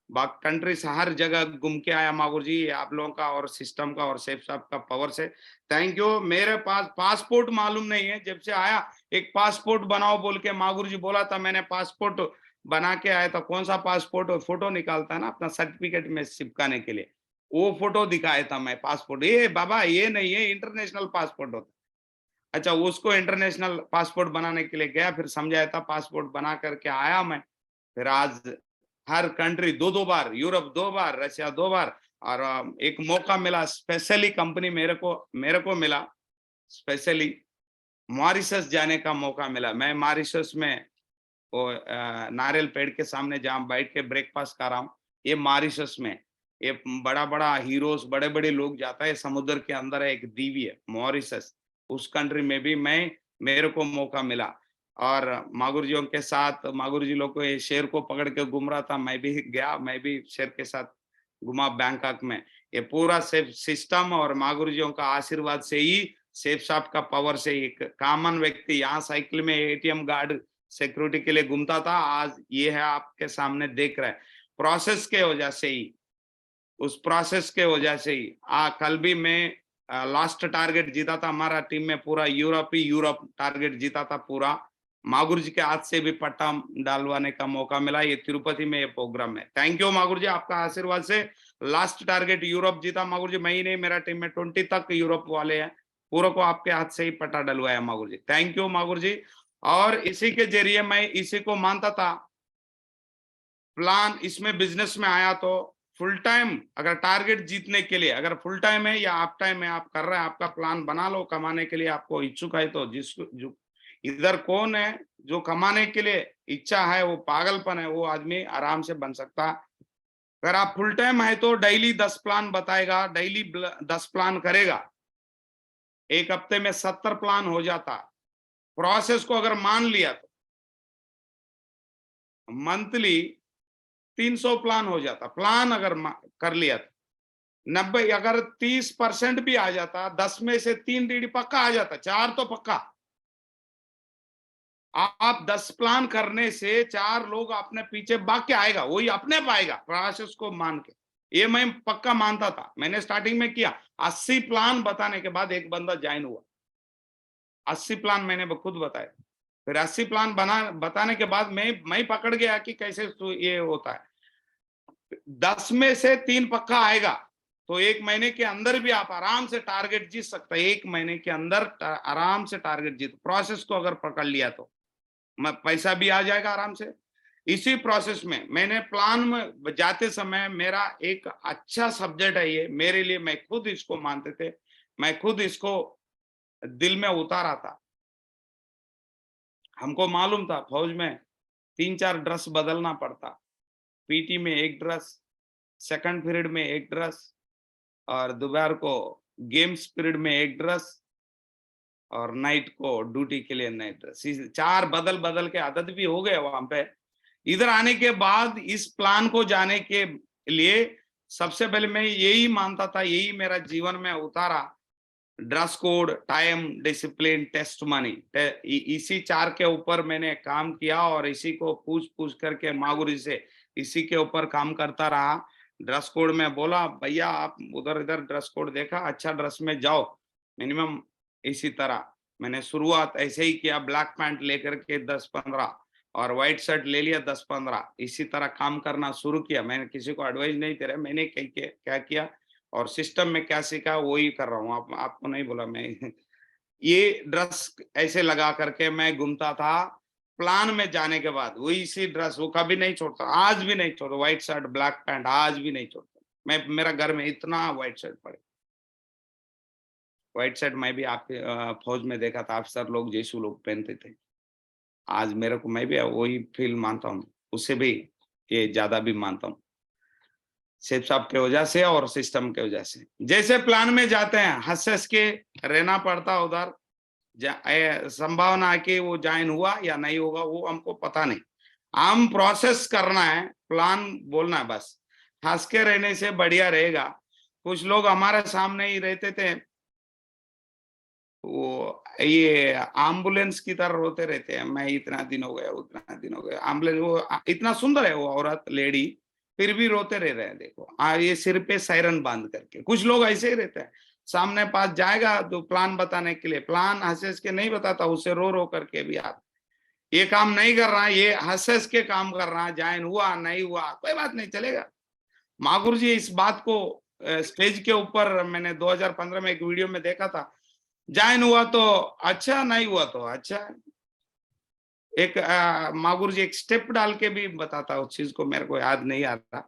कंट्री से हर जगह घूम के आया। मागुर जी आप लोगों का और सिस्टम का और सेफ साहब का पावर से थैंक यू। मेरे पास पासपोर्ट मालूम नहीं है, जब से आया एक पासपोर्ट बनाओ बोल के मागुर जी बोला था, मैंने पासपोर्ट बना के आया था। कौन सा पासपोर्ट, फोटो निकालता है ना अपना सर्टिफिकेट में चिपकाने के लिए, वो फोटो दिखाया था मैं पासपोर्ट। ये बाबा ये नहीं है, इंटरनेशनल पासपोर्ट होता। अच्छा, उसको इंटरनेशनल पासपोर्ट बनाने के लिए गया, फिर समझाया था, पासपोर्ट बना करके आया मैं। फिर आज हर कंट्री 2-2 बार, यूरोप 2 बार, रशिया 2 बार, और एक मौका मिला स्पेशली कंपनी मेरे को मिला स्पेशली मॉरिशस जाने का मौका मिला। मैं मॉरिशस में वो नारियल पेड़ के सामने जहाँ बैठ के ब्रेकफास्ट कर रहा हूँ, ये मॉरिशस में ये बड़ा बड़ा हीरोज, बड़े बड़े लोग जाता है, समुद्र के अंदर है, एक दीवी है मॉरिशस। उस कंट्री में भी मेरे को मौका मिला, और मागुर जियों के साथ मागुर जी लोग को ये शेर को पकड़ के घूम रहा था, मैं भी गया, मैं भी शेर के साथ घुमा बैंकॉक में। ये पूरा सेफ सिस्टम और मागुर जियों का आशीर्वाद से ही, सेफ साहब का पावर से, एक कॉमन व्यक्ति यहाँ साइकिल में एटीएम गार्ड सिक्योरिटी के लिए घूमता था, आज ये है आपके सामने देख रहे हैं। प्रोसेस के वजह से ही, उस प्रोसेस के वजह से ही कल भी मैं लास्ट टारगेट जीता था, हमारा टीम में पूरा यूरोप टारगेट जीता था पूरा। मागुर जी के हाथ से भी पट्टा डालवाने का मौका मिला, ये तिरुपति में ये प्रोग्राम है। थैंक यू मागुर जी, आपका आशीर्वाद से लास्ट टारगेट यूरोप जीता मागुर जी। मैं ही नहीं, मेरा टीम में 20 तक यूरोप वाले हैं, पूरा को आपके हाथ से ही पट्टा डलवाया मागुर जी। थैंक यू मागुर जी। और इसी के जरिए मैं इसी को मानता था, प्लान इसमें बिजनेस में आया तो फुल टाइम, अगर टारगेट जीतने के लिए, अगर फुल टाइम है या हाफ टाइम है आप कर रहे हैं, आपका प्लान बना लो कमाने के लिए, आपको इच्छुक है तो जिसको जो इधर कौन है जो कमाने के लिए इच्छा है, वो पागलपन है, वो आदमी आराम से बन सकता है। अगर आप फुल टाइम है तो डेली 10 प्लान बताएगा, डेली 10 प्लान करेगा, एक हफ्ते में 70 प्लान हो जाता। प्रोसेस को अगर मान लिया तो मंथली 300 प्लान हो जाता, प्लान अगर कर लिया तो 90, अगर 30% भी आ जाता, 10 में से 3 डीडी पक्का आ जाता, 4 तो पक्का। आप 10 प्लान करने से 4 लोग अपने पीछे भाग के आएगा, वही अपने पाएगा प्रोसेस को मान के। ये मैं पक्का मानता था, मैंने स्टार्टिंग में किया। 80 प्लान बताने के बाद एक बंदा ज्वाइन हुआ, 80 प्लान मैंने खुद बताया। फिर 80 प्लान बताने के बाद मैं पकड़ गया कि कैसे तो ये होता है। 10 में से 3 पक्का आएगा तो 1 महीने के अंदर भी आप आराम से टारगेट जीत सकते हैं। 1 महीने के अंदर आराम से टारगेट जीत, प्रोसेस को अगर पकड़ लिया तो पैसा भी आ जाएगा आराम से। इसी प्रोसेस में मैंने प्लान में जाते समय मेरा एक अच्छा सब्जेक्ट है ये मेरे लिए, मैं खुद इसको मानते थे, मैं खुद इसको दिल में उतारा था। हमको मालूम था फौज में 3-4 ड्रेस बदलना पड़ता, पीटी में 1 ड्रेस, सेकंड पीरियड में 1 ड्रेस, और दोपहर को गेम्स पीरियड में 1 ड्रेस, और नाइट को ड्यूटी के लिए नाइट ड्रेस। 4 बदल बदल के आदत भी हो गए वहां पे। इधर आने के बाद इस प्लान को जाने के लिए सबसे पहले मैं यही मानता था, यही मेरा जीवन में उतारा, dress code, time, discipline, test money, इसी 4 के ऊपर मैंने काम किया, और इसी को पूछ पूछ करके मागुरी से इसी के ऊपर काम करता रहा। ड्रेस कोड में बोला भैया आप उधर इधर ड्रेस कोड देखा, अच्छा ड्रेस में जाओ मिनिमम। इसी तरह मैंने शुरुआत ऐसे ही किया, ब्लैक पैंट लेकर के 10-15 और व्हाइट शर्ट ले लिया 10-15, इसी तरह काम करना शुरू किया। मैंने किसी को एडवाइस नहीं दे रहा, मैंने क्या किया और सिस्टम में क्या सीखा वही कर रहा हूँ। आपको नहीं बोला मैं ये ड्रेस ऐसे लगा करके मैं घूमता था। प्लान में जाने के बाद वही इसी ड्रेस, वो कभी नहीं छोड़ता, आज भी नहीं छोड़ता, व्हाइट शर्ट ब्लैक पैंट आज भी नहीं छोड़ता मैं, मेरा घर में इतना व्हाइट शर्ट पड़े। व्हाइट शर्ट मैं भी आपके फौज में देखा था, अफसर लोग जैसू लोग पहनते थे। आज मेरे को मैं भी वही फील मानता हूँ, उससे भी ये ज्यादा भी मानता हूँ, शेख साहब के वजह से और सिस्टम के वजह से। जैसे प्लान में जाते हैं हंस हंस के रहना पड़ता उधर, संभावना है कि वो ज्वाइन हुआ या नहीं होगा वो हमको पता नहीं, हम प्रोसेस करना है, प्लान बोलना है बस, हंस के रहने से बढ़िया रहेगा। कुछ लोग हमारे सामने ही रहते थे, वो ये एम्बुलेंस की तरह रोते रहते हैं, मैं इतना दिन हो गया उतना दिन हो गया, एम्बुलेंस वो इतना सुंदर है वो औरत लेडी, फिर भी रोते रह रहे हैं। देखो ये सिर पे सायरन बांध करके, कुछ लोग ऐसे ही रहते हैं, सामने पास जाएगा तो प्लान बताने के लिए, प्लान हंस हंस के नहीं बताता, उसे रो रो करके भी आप ये काम नहीं कर रहा है, ये हंस हंस के काम कर रहा है, ज्वाइन हुआ नहीं हुआ कोई बात नहीं, चलेगा। मागुर जी इस बात को स्टेज के ऊपर मैंने 2015 में एक वीडियो में देखा था, ज्वाइन हुआ तो अच्छा, नहीं हुआ तो अच्छा। एक मागुर जी एक स्टेप डाल के भी बताता, उस चीज को मेरे को याद नहीं आ रहा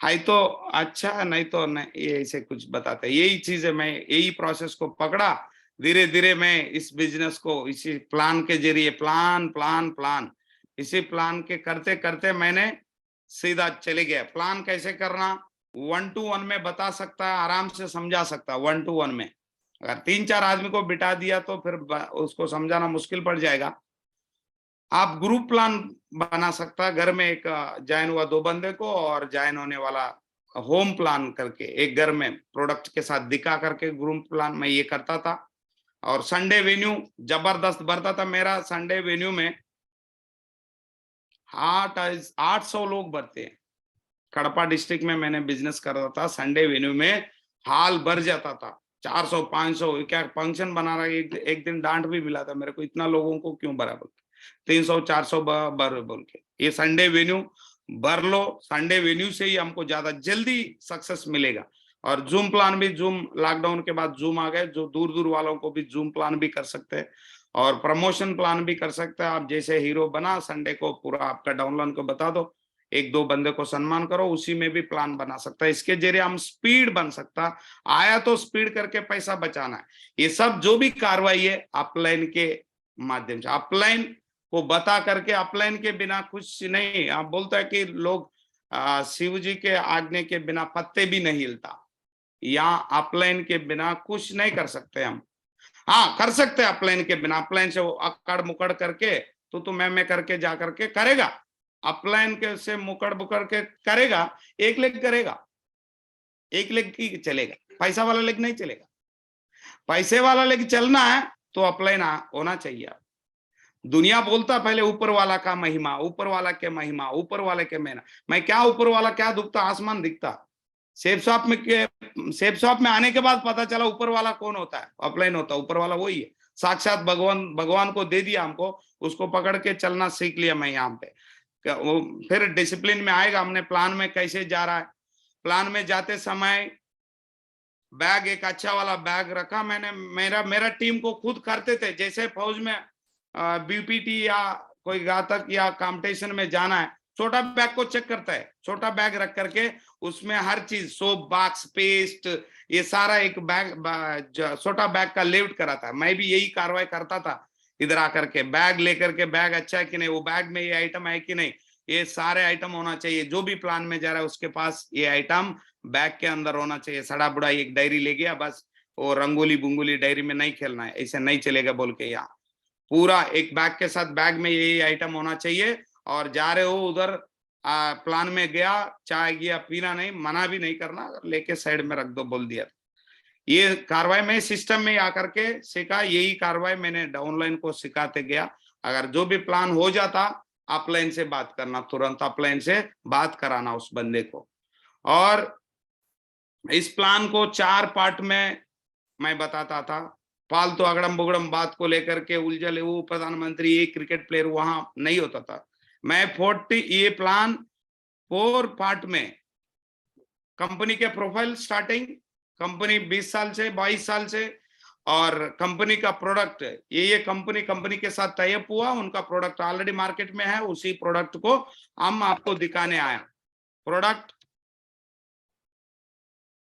है, तो अच्छा नहीं तो नहीं, ये ऐसे कुछ बताते, यही चीज है। मैं यही प्रोसेस को पकड़ा, धीरे धीरे मैं इस बिजनेस को इसी प्लान के जरिए, प्लान प्लान प्लान, इसी प्लान के करते करते मैंने सीधा चले गया। प्लान कैसे करना 1 to 1 में बता सकता है, आराम से समझा सकता है 1 to 1 में। अगर 3-4 आदमी को बिठा दिया तो फिर उसको समझाना मुश्किल पड़ जाएगा। आप ग्रुप प्लान बना सकता है, घर में एक ज्वाइन हुआ 2 बंदे को और ज्वाइन होने वाला होम प्लान करके, एक घर में प्रोडक्ट के साथ दिखा करके ग्रुप प्लान मैं ये करता था। और संडे वेन्यू जबरदस्त भरता था मेरा, संडे वेन्यू में 800 लोग भरते हैं। कड़पा डिस्ट्रिक्ट में मैंने बिजनेस कर रहा था, संडे वेन्यू में हाल भर जाता था, 400-500, क्या फंक्शन बना रहा है। एक दिन डांट भी मिला था मेरे को, इतना लोगों को क्यों भरा बोल के, 300-400 भर बोल के। ये संडे वेन्यू भर लो, संडे वेन्यू से ही हमको ज्यादा जल्दी सक्सेस मिलेगा। और जूम प्लान भी, जूम लॉकडाउन के बाद जूम आ गए, जो दूर दूर वालों को भी जूम प्लान भी कर सकते हैं और प्रमोशन प्लान भी कर सकते हैं। आप जैसे हीरो बना, संडे को पूरा आपका डाउनलाइन को बता दो, 1-2 बंदे को सम्मान करो, उसी में भी प्लान बना सकता है। इसके जरिए हम स्पीड बन सकता, आया तो स्पीड करके पैसा बचाना है। ये सब जो भी कार्रवाई है अपलाइन के माध्यम से, अपलाइन को बता करके, अपलाइन के बिना कुछ नहीं। आप बोलता है कि लोग शिव जी के आज्ञा के बिना पत्ते भी नहीं हिलता, यहाँ अपलाइन के बिना कुछ नहीं कर सकते हम। हाँ कर सकते हैं अपलाइन के बिना, अपलाइन से वो अकड़ मुकड़ करके तो मैं करके जा करके करेगा, अपलाइन के से मुकड़ बुकड़ के करेगा, एक लेग करेगा, एक लेग की चलेगा, पैसा वाला लेग नहीं चलेगा। पैसे वाला लेग चलना है तो अपलाइन होना चाहिए। दुनिया बोलता पहले ऊपर वाला का महिमा, ऊपर वाला के महिमा, ऊपर वाले के महिमा। मैं क्या ऊपर वाला, क्या दुखता, आसमान दिखता। सेफ शॉप में आने के बाद पता चला ऊपर वाला कौन होता है, अपलाइन होता है, ऊपर वाला वही है, साक्षात भगवान को दे दिया हमको, उसको पकड़ के चलना सीख लिया मैं यहाँ पे। वो फिर डिसिप्लिन में आएगा, हमने प्लान में कैसे जा रहा है। प्लान में जाते समय बैग, एक अच्छा वाला बैग रखा मैंने, मेरा टीम को खुद करते थे। जैसे फौज में बीपीटी या कोई घातक या कॉम्पिटिशन में जाना है, छोटा बैग को चेक करता है, छोटा बैग रख करके उसमें हर चीज, सोप बॉक्स, पेस्ट, ये सारा एक बैग, छोटा बैग का लेफ्ट कराता है। मैं भी यही कार्रवाई करता था, इधर आकर के बैग लेकर के, बैग अच्छा है कि नहीं, वो बैग में ये आइटम है कि नहीं, ये सारे आइटम होना चाहिए। जो भी प्लान में जा रहा है उसके पास ये आइटम बैग के अंदर होना चाहिए। सड़ा बुड़ा एक डायरी ले गया बस, वो रंगोली बुंगोली डायरी में नहीं खेलना है, ऐसे नहीं चलेगा बोल के, यहाँ पूरा एक बैग के साथ बैग में यही आइटम होना चाहिए। और जा रहे हो उधर प्लान में गया, चाय गया पीना नहीं, मना भी नहीं करना, लेके साइड में रख दो बोल दिया। ये कार्रवाई में सिस्टम में आकर के सीखा, यही कार्रवाई मैंने डाउनलाइन को सिखाते गया। अगर जो भी प्लान हो जाता, अपलाइन से बात करना, तुरंत अपलाइन से बात कराना उस बंदे को। और इस प्लान को 4 पार्ट में मैं बताता था। फालतू अगड़म बुगड़म बात को लेकर के उलझल, वो प्रधानमंत्री, ये क्रिकेट प्लेयर, वहां नहीं होता था। मैं 40 ये प्लान 4 पार्ट में, कंपनी के प्रोफाइल स्टार्टिंग, कंपनी 20 साल से 22 साल से, और कंपनी का प्रोडक्ट, ये कंपनी के साथ टाई अप हुआ, उनका प्रोडक्ट ऑलरेडी मार्केट में है, उसी प्रोडक्ट को हम आपको दिखाने आया, प्रोडक्ट।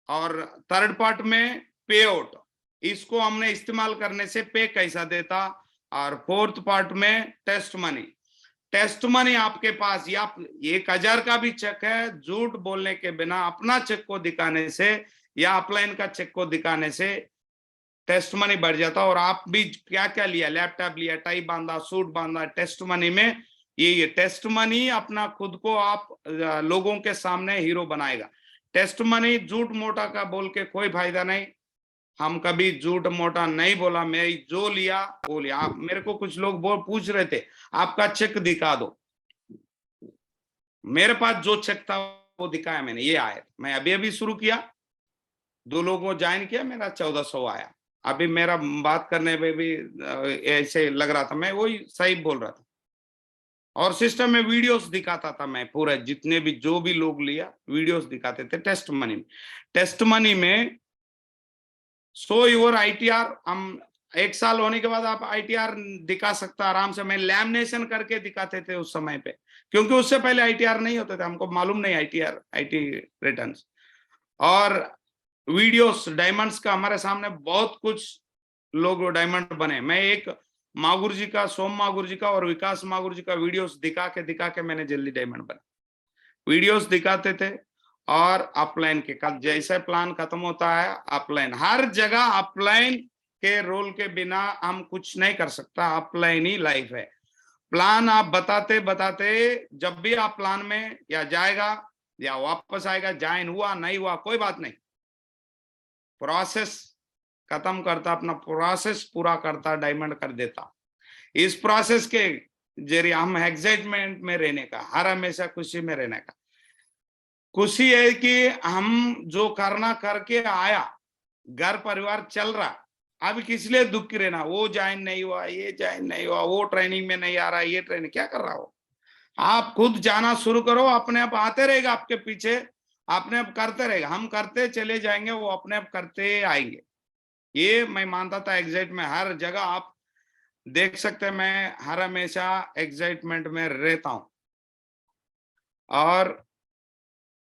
और थर्ड पार्ट में पे आउट, इसको हमने इस्तेमाल करने से पे कैसा देता। और फोर्थ पार्ट में टेस्ट मनी आपके पास या 1000 का भी चेक है, झूठ बोलने के बिना अपना चेक को दिखाने से या अपलाइन का चेक को दिखाने से टेस्ट मनी बढ़ जाता। और आप भी क्या क्या लिया, लैपटॉप लिया, टाई बांधा, सूट बांधा, टेस्ट मनी में ये टेस्ट मनी अपना खुद को आप लोगों के सामने हीरो बनाएगा। टेस्ट मनी झूठ मोटा का बोल के कोई फायदा नहीं। हम कभी झूठ मोटा नहीं बोला, मैं जो लिया वो लिया। आप मेरे को कुछ लोग पूछ रहे थे आपका चेक दिखा दो, मेरे पास जो चेक था वो दिखाया मैंने, ये आया। मैं अभी शुरू किया, 2 लोगों को ज्वाइन किया, मेरा 1400 आया। अभी मेरा बात करने में भी ऐसे लग रहा था, मैं वही सही बोल रहा था। और सिस्टम में वीडियोस दिखाता था मैं, पूरा जितने भी जो भी लोग लिया वीडियोस दिखाते थे टेस्ट मनी में सो योर ITR। हम 1 साल होने के बाद आप ITR दिखा सकता आराम से। मैं लैमिनेशन करके दिखाते थे उस समय पे, क्योंकि उससे पहले ITR नहीं होते थे, हमको मालूम नहीं ITR IT रिटर्न्स। और वीडियोस डायमंड्स का हमारे सामने बहुत कुछ लोग डायमंड बने। मैं एक मागुर जी का, सोम मागुर जी का और विकास मागुर जी का वीडियोस दिखा के मैंने जल्दी डायमंड बना। वीडियोस दिखाते थे। और अपलाइन के कल जैसे प्लान खत्म होता है, अपलाइन हर जगह, अपलाइन के रोल के बिना हम कुछ नहीं कर सकता। अपलाइन ही लाइफ है। प्लान आप बताते बताते जब भी आप प्लान में या जाएगा या वापस आएगा, ज्वाइन हुआ नहीं हुआ कोई बात नहीं, प्रोसेस खत्म करता, अपना प्रोसेस पूरा करता, डायमंड कर देता। इस प्रोसेस के जरिए हम एक्साइटमेंट में रहने का, हर हमेशा खुशी में रहने का। खुशी है कि हम जो करना करके आया, घर परिवार चल रहा, अब किस लिए दुख की रहना, वो ज्वाइन नहीं हुआ, ये ज्वाइन नहीं हुआ, वो ट्रेनिंग में नहीं आ रहा, ये ट्रेनिंग क्या कर रहा हो। आप खुद जाना शुरू करो, अपने आप आते रहेगा आपके पीछे, अपने आप करते रहेगा। हम करते चले जाएंगे, वो अपने आप करते आएंगे। ये मैं मानता था। एक्साइटमेंट हर जगह आप देख सकते हैं, मैं हर हमेशा एक्साइटमेंट में रहता हूं। और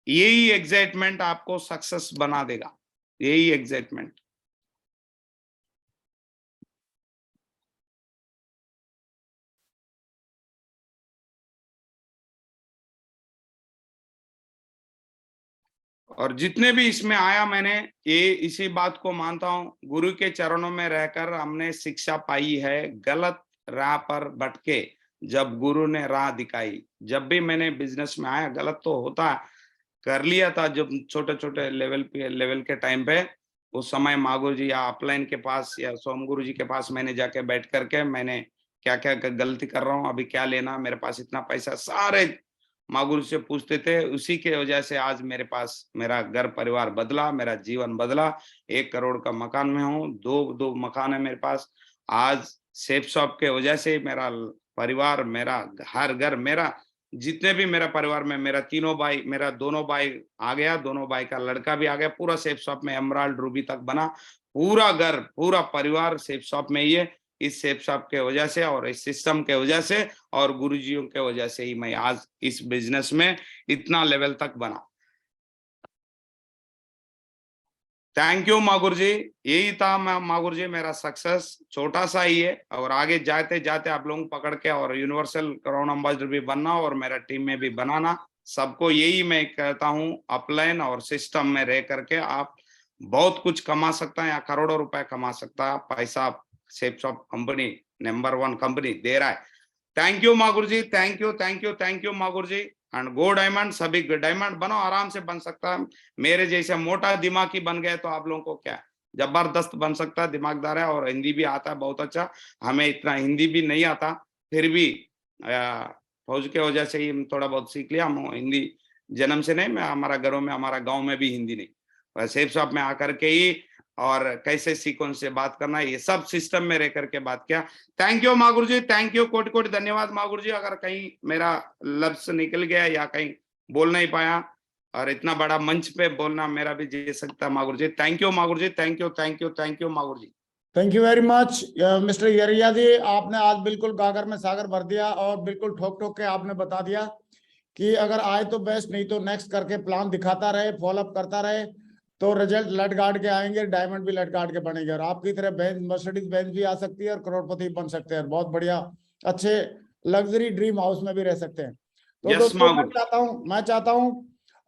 यही एक्साइटमेंट आपको सक्सेस बना देगा, यही एक्साइटमेंट। और जितने भी इसमें आया, मैंने ये इसी बात को मानता हूं, गुरु के चरणों में रहकर हमने शिक्षा पाई है। गलत राह पर भटके जब गुरु ने राह दिखाई। जब भी मैंने बिजनेस में आया, गलत तो होता कर लिया था जब छोटे छोटे लेवल के टाइम पे। उस समय मागुरु जी या अपलाइन के पास या सोम गुरु जी के पास मैंने जाके बैठ करके मैंने क्या क्या गलती कर रहा हूँ, अभी क्या लेना, मेरे पास इतना पैसा, सारे मागुरु से पूछते थे। उसी के वजह से आज मेरे पास मेरा घर परिवार बदला, मेरा जीवन बदला। 1 करोड़ का मकान में हूँ, दो मकान है मेरे पास। आज सेफ शॉप के वजह से मेरा परिवार, मेरा हर घर, मेरा जितने भी मेरा परिवार में, मेरा तीनों भाई, मेरा दोनों भाई आ गया, दोनों भाई का लड़का भी आ गया, पूरा सेफ शॉप में एमराल्ड रूबी तक बना, पूरा घर, पूरा परिवार सेफ शॉप में ही है। इस सेफ शॉप के वजह से और इस सिस्टम के वजह से और गुरुजियों के वजह से ही मैं आज इस बिजनेस में इतना लेवल तक बना। थैंक यू मागुरु जी। यही था मागुरु जी, मेरा सक्सेस छोटा सा ही है। और आगे जाते जाते आप लोग पकड़ के और यूनिवर्सल क्राउन एम्बेसडर भी बनना और मेरा टीम में भी बनाना। सबको यही मैं कहता हूँ, अपलाइन और सिस्टम में रह करके आप बहुत कुछ कमा सकता है, या करोड़ों रुपए कमा सकता है। पैसा safe shop company number 1 company दे रहा है। Thank you Maguru ji, thank you, thank you, thank you Maguru ji. And go diamond, सभी डायमंड बनो, आराम से बन सकता है। मेरे जैसे मोटा दिमाग ही बन गए तो आप लोगों को क्या, जबरदस्त बन सकता है, दिमागदार है और हिंदी भी आता है बहुत अच्छा। हमें इतना हिंदी भी नहीं आता, फिर भी फौज के वजह से ही थोड़ा बहुत सीख लिया। हम हिंदी जन्म से नहीं, मैं हमारा घरों में, हमारा गाँव में भी हिंदी नहीं, सेफ शॉप में आकर के ही और कैसे सीक्वेंस से बात करना, ये सब सिस्टम में रह करके बात किया। Thank you Maguru ji, thank you, कोटि कोटि धन्यवाद मागुरु जी। अगर कहीं मेरा लफ्ज निकल गया या कहीं बोल नहीं पाया, और इतना बड़ा मंच पे बोलना मेरा भी जी सकता Maguru ji. Thank you Maguru ji, thank you, thank you, thank you Maguru ji. Thank you very much mister Yariya ji. आपने आज बिल्कुल गागर में सागर भर दिया और बिल्कुल ठोक ठोक के आपने बता दिया कि अगर आए तो बेस्ट, नहीं तो नेक्स्ट करके प्लान दिखाता रहे, फॉलोअप करता रहे। तो रिजल्ट लट गाड़ के आएंगे, डायमंड भी लट गाड़ के बनेंगे, और आपकी तरह बेंच, मर्सिडीज बेंच भी आ सकती है और करोड़पति बन सकते हैं, बहुत बढ़िया अच्छे लग्जरी ड्रीम हाउस में भी रह सकते हैं। तो यस दोस्तों महागुरु। मैं चाहता हूं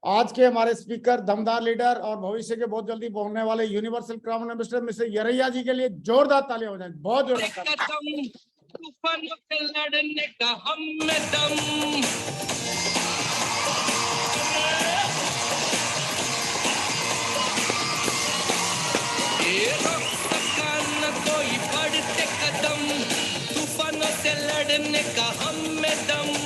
आज के हमारे स्पीकर, दमदार लीडर और भविष्य के बहुत जल्दी होने वाले यूनिवर्सल क्राउन एम्बेसडर मिस्टर यरैया जी के लिए जोरदार तालियां हो जाए, बहुत जोरदार तालियां। तूफानों से लड़ने का हम में दम, ये रोक सका न कोई बढ़ते कदम, तूफानों से लड़ने का हम में दम।